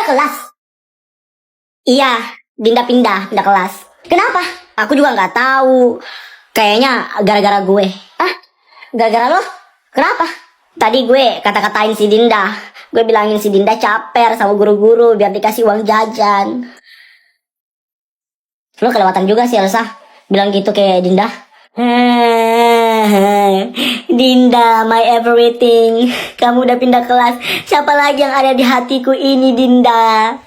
Pindah kelas? Iya, pindah kelas. Kenapa? Aku juga nggak tahu. Kayaknya gara-gara gue. Gara-gara lo? Kenapa? Tadi gue kata-katain si Dinda. Gue bilangin si Dinda caper sama guru-guru biar dikasih uang jajan. Lo kelewatan juga sih Elsa. Bilang gitu kayak Dinda. Dinda, my everything. Kamu udah pindah kelas. Siapa lagi yang ada di hatiku ini, Dinda?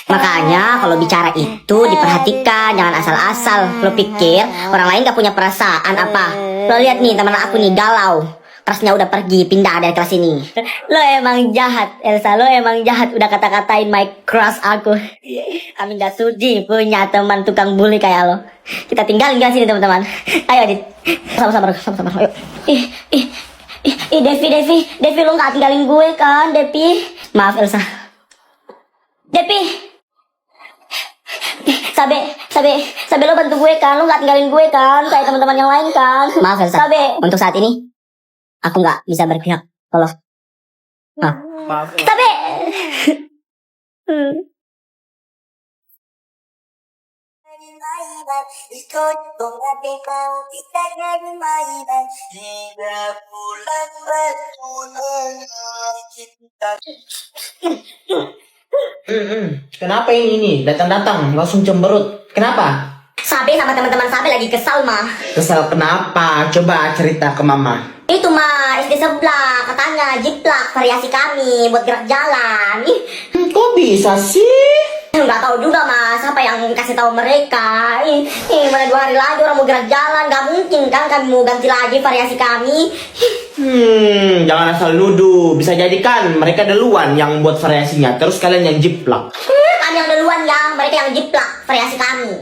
Makanya kalau bicara itu diperhatikan, jangan asal-asal. Lo pikir orang lain gak punya perasaan apa? Lo lihat nih teman aku nih galau. Trustnya udah pergi, pindah dari kelas ini. Lo emang jahat, Elsa. Lo emang jahat udah kata-katain my crush aku. Kami gak sudi punya teman tukang bully kayak lo. Kita tinggalin gak sini teman-teman. Ayo Adit, sama-sama. Ayo. Devi lo gak tinggalin gue kan, Devi? Maaf Elsa. Devi. Sabe lo bantu gue kan, lo gak tinggalin gue kan, kayak teman-teman yang lain kan. Maaf Elsa. Sabe. Untuk saat ini aku gak bisa berpihak. Tolong. Maaf. Sabe. Kenapa ini datang-datang langsung cemberut? Kenapa? Sabe sama teman-teman Sabe lagi kesal mah. Kesal kenapa? Coba cerita ke mama. Itu mah SD sebelah katanya jiplak variasi kami buat gerak jalan. Kok bisa sih? Nggak tahu juga mas, apa yang kasih tahu mereka. Mana 2 hari lagi orang mau gerak jalan, nggak mungkin kan kami mau ganti lagi variasi kami. Jangan asal nuduh. Bisa jadi kan mereka duluan yang buat variasinya, terus kalian yang jiplak. Kami yang duluan yang, mereka yang jiplak variasi kami.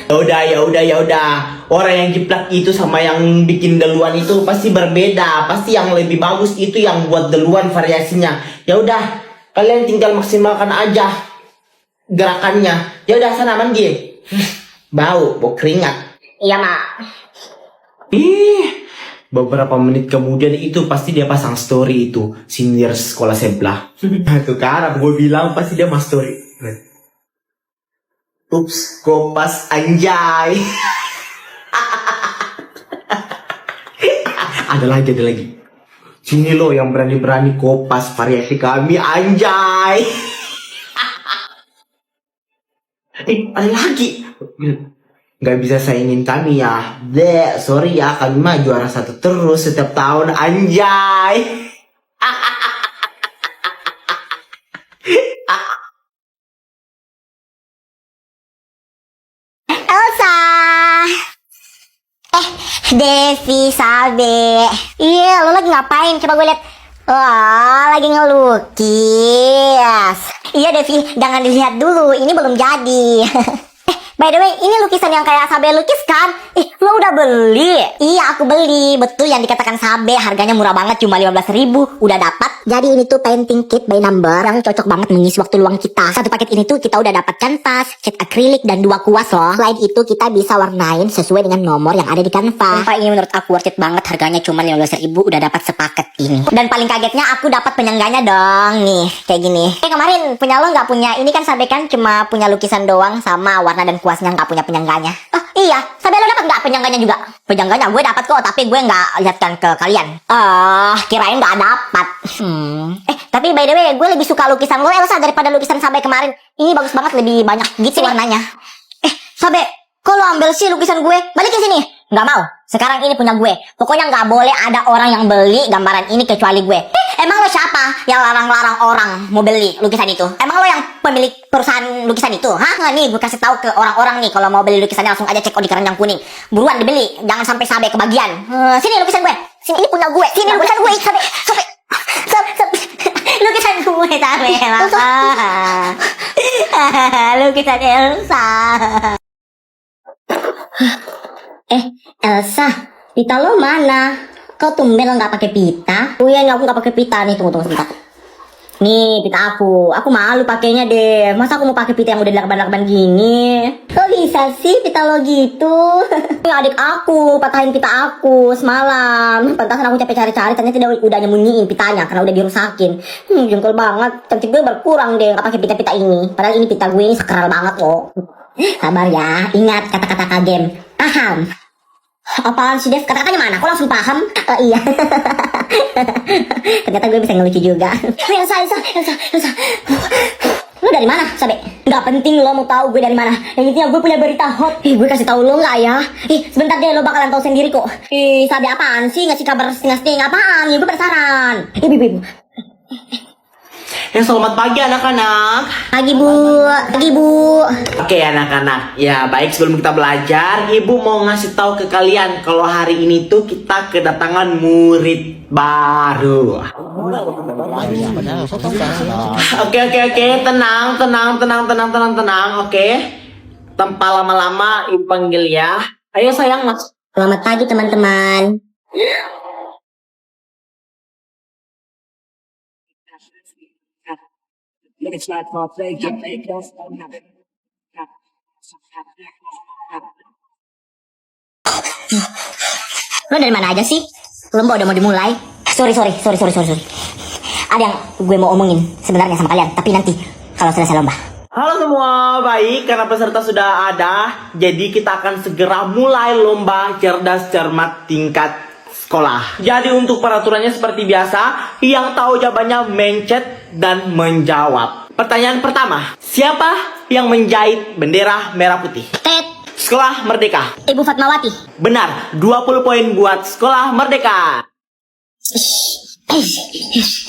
Ya udah. Orang yang jiplak itu sama yang bikin duluan itu pasti berbeda. Pasti yang lebih bagus itu yang buat duluan variasinya. Ya udah, kalian tinggal maksimalkan aja gerakannya. Ya udah sana mandi. Bau keringat. Iya mak. Beberapa menit kemudian itu pasti dia pasang story itu senior sekolah sebelah. Tuh kan gue bilang pasti dia mas story. Ups, kompas anjay. Ada lagi. Sini lo yang berani-berani kopas variasi kami anjay. Ada lagi. Gak bisa saingin kami ya. Sorry ya, kami mah juara 1 terus setiap tahun anjay. Elsa. Devi, Sabe. Iya, lo lagi ngapain? Coba gue lihat. Wah, lagi ngelukis. Iya Devi, jangan dilihat dulu. Ini belum jadi. By the way, ini lukisan yang kayak Sabe lukis kan? Lo udah beli? Iya, aku beli. Betul yang dikatakan Sabe, harganya murah banget, cuma 15.000. Udah dapat. Jadi ini tuh painting kit by number yang cocok banget mengisi waktu luang kita. Satu paket ini tuh kita udah dapat kanvas, cat akrilik, dan 2 kuas loh. Selain itu kita bisa warnain sesuai dengan nomor yang ada di kanvas. Sumpah ini menurut aku worth it banget, harganya cuma 15.000 udah dapat sepaket ini. Dan paling kagetnya aku dapat penyangganya dong. Nih, kayak gini. Kemarin punya lo nggak punya ini kan Sabe kan cuma punya lukisan doang sama warna dan kuasnya, nggak punya penyangganya. Iya, Sabe lo dapat nggak penyangganya juga? Penyangganya gue dapat kok, tapi gue nggak lihatkan ke kalian. Kirain nggak dapat. Tapi by the way, gue lebih suka lukisan lo Elsa daripada lukisan Sabe kemarin. Ini bagus banget, lebih banyak gitu warnanya. Sabe, kok lo ambil sih lukisan gue? Balikin sini. Nggak mau. Sekarang ini punya gue. Pokoknya nggak boleh ada orang yang beli gambaran ini kecuali gue. Emang lo siapa yang larang-larang orang mau beli lukisan itu? Emang lo yang pemilik perusahaan lukisan itu? Nih gue kasih tahu ke orang-orang nih, kalau mau beli lukisannya langsung aja cek di keranjang kuning. Buruan dibeli, jangan sampai Sabe kebagian. Sini lukisan gue. Sini, ini punya gue. Sini lukisan gue. Sabe. Lukisan gue Sabe. Lukisan Elsa. Elsa, pita lo mana? Kau tumben lo nggak pakai pita? Oh iya, aku nggak pakai pita nih. Tunggu sebentar. Nih pita aku malu pakainya deh. Masa aku mau pakai pita yang udah dilakban-lakban gini? Kok bisa sih pita lo gitu? Ini adik aku patahin pita aku semalam. Pantasan aku capek cari-cari, ternyata dia udah nyembunyiin pitanya karena udah dirusakin. Jengkel banget. Cantik gue berkurang deh nggak pakai pita-pita ini. Padahal ini pita gue ini sakral banget loh. Sabar ya, ingat kata-kata kagem. Paham? Apaan sih Dev? Kata-katanya mana? Kok langsung paham? Iya. Ternyata gue bisa ngelucu juga. Elsa. Lu dari mana, Sabe? Gak penting lo mau tahu gue dari mana. Yang intinya gue punya berita hot. Gue kasih tahu lo nggak ya? Sebentar deh, lo bakalan tahu sendiri kok. Sabe apaan sih ngasih kabar setengah-setengah apaan? Gue penasaran. Ibu. Selamat pagi anak-anak. Pagi bu. Oke anak-anak, ya baik sebelum kita belajar, ibu mau ngasih tahu ke kalian kalau hari ini tuh kita kedatangan murid baru. Oke, tenang. Oke, tanpa lama-lama ibu panggil ya. Ayo sayang mas. Selamat pagi teman-teman. Lo dari mana aja sih? Lomba udah mau dimulai. Sorry. Ada yang gue mau omongin sebenarnya sama kalian, tapi nanti kalau selesai lomba. Halo semua, baik karena peserta sudah ada, jadi kita akan segera mulai lomba cerdas cermat tingkat sekolah. Jadi untuk peraturannya seperti biasa, yang tahu jawabannya mencet dan menjawab. Pertanyaan pertama, siapa yang menjahit bendera merah putih? Tet, Sekolah Merdeka. Ibu Fatmawati. Benar, 20 poin buat Sekolah Merdeka.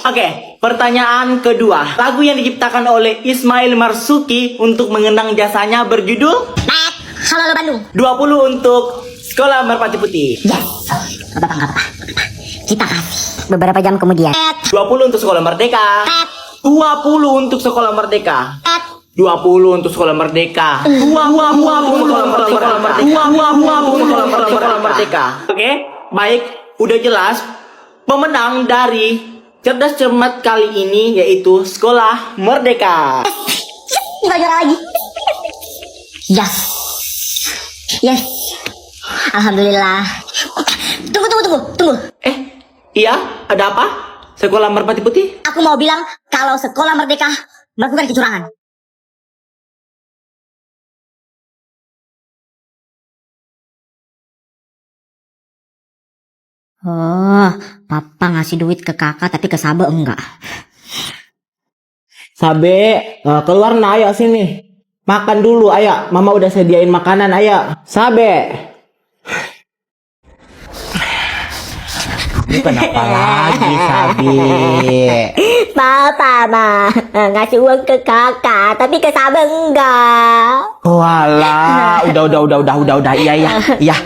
Oke, pertanyaan kedua. Lagu yang diciptakan oleh Ismail Marzuki untuk mengenang jasanya berjudul Tet, Halo Bandung. 20 untuk Sekolah Merpati Putih. Yes. Gak apa-apa. Kita kasih beberapa jam kemudian. Tet, 20 untuk Sekolah Merdeka. Tet, 20 untuk Sekolah Merdeka. Tet. 20 untuk Sekolah Merdeka. 20 untuk Sekolah Merdeka. Oke, baik, udah jelas. Pemenang dari cerdas cermat kali ini yaitu Sekolah Merdeka. Kita juara lagi. Yes. Alhamdulillah. Tunggu. Iya, ada apa? Sekolah Merpati Putih? Aku mau bilang kalau Sekolah Merdeka melakukan kecurangan. Oh, papa ngasih duit ke kakak tapi ke Sabe enggak. Sabe, keluar nah, ayo sini. Makan dulu, ayo. Mama udah sediain makanan, ayo. Sabe. Kenapa lagi, Sabe? Papa mah ngasih uang ke kakak tapi ke Sabe enggak. Walah, udah. Iya.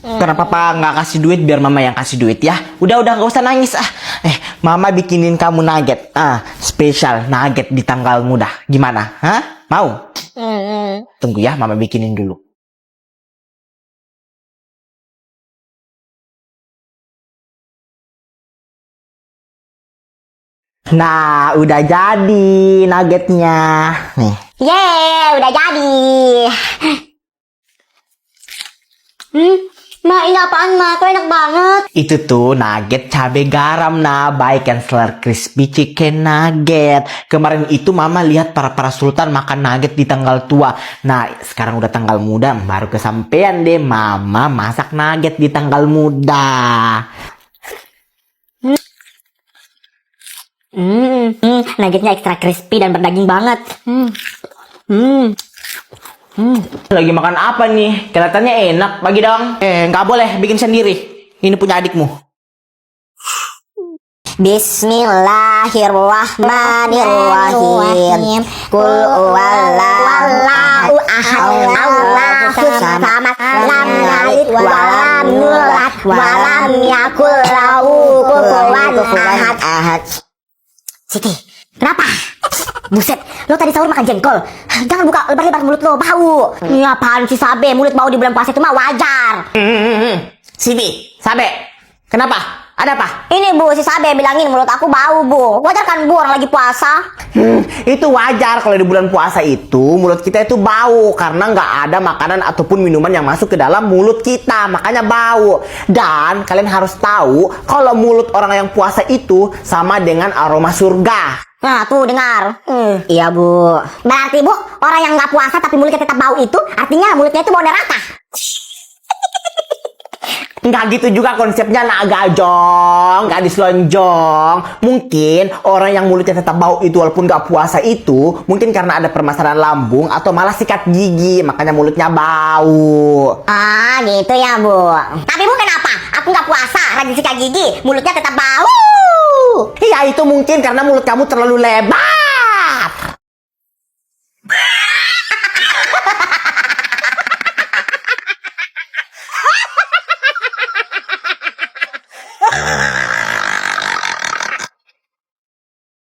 Karena papa nggak kasih duit, biar mama yang kasih duit ya. Udah, nggak usah nangis. Mama bikinin kamu nugget. Spesial nugget di tanggal muda. Gimana? Hah? Mau? Tunggu ya, mama bikinin dulu. Nah, udah jadi nuggetnya. Nih. Yeay, udah jadi. Ma, ini apaan, Ma? Kok enak banget? Itu tuh nugget cabe garam, baik and seller crispy chicken nugget. Kemarin itu mama lihat para sultan makan nugget di tanggal tua. Nah, sekarang udah tanggal muda, baru kesampean deh mama masak nugget di tanggal muda. Nuggetnya ekstra crispy dan berdaging banget. Lagi makan apa nih? Kelihatannya enak. Bagi dong. Nggak boleh, bikin sendiri. Ini punya adikmu. Bismillahirrahmanirrahim. Qul huwallahu ahad, Allahus samad, lam yalid wa lam yulad wa lam yakul lahu kufuwan ahad. Siti, kenapa? Buset, lo tadi sahur makan jengkol. Jangan buka lebar-lebar mulut lo, bau. Ini apaan sih, Sabe? Mulut bau di bulan puasa itu mah wajar. Sabe, kenapa? Ada apa? Ini Bu, si Sabe bilangin mulut aku bau Bu. Wajar kan Bu orang lagi puasa? Itu wajar kalau di bulan puasa itu mulut kita itu bau karena nggak ada makanan ataupun minuman yang masuk ke dalam mulut kita, makanya bau. Dan kalian harus tahu kalau mulut orang yang puasa itu sama dengan aroma surga. Nah tuh dengar. Iya Bu. Berarti Bu, orang yang nggak puasa tapi mulutnya tetap bau itu artinya mulutnya itu bau neraka. Nggak gitu juga konsepnya nak gajong, nggak diselonjong. Mungkin orang yang mulutnya tetap bau itu walaupun nggak puasa itu mungkin karena ada permasalahan lambung atau malah sikat gigi, makanya mulutnya bau. Ah gitu ya Bu. Tapi Bu kenapa? Aku nggak puasa, rajin sikat gigi, mulutnya tetap bau. Ya itu mungkin karena mulut kamu terlalu lebar.